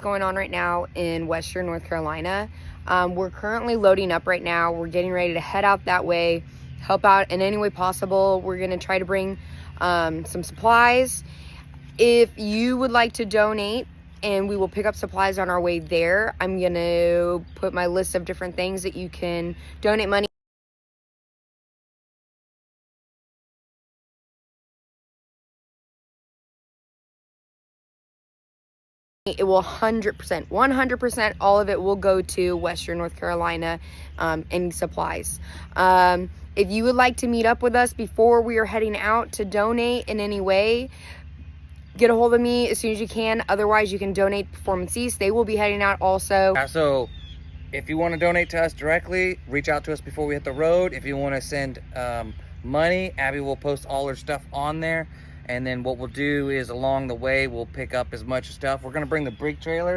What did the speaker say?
going on right now in Western North Carolina. We're currently loading up right now. We're getting ready to head out that way, help out in any way possible. We're going to try to bring some supplies. If you would like to donate, and we will pick up supplies on our way there, I'm going to put my list of different things that you can donate money. It will 100%, all of it will go to Western North Carolina and supplies. If you would like to meet up with us before we are heading out to donate in any way, get a hold of me as soon as you can. Otherwise, you can donate Performance East. They will be heading out also. So if you want to donate to us directly, reach out to us before we hit the road. If you want to send money, Abby will post all her stuff on there. And then what we'll do is along the way, we'll pick up as much stuff. We're going to bring the brig trailer.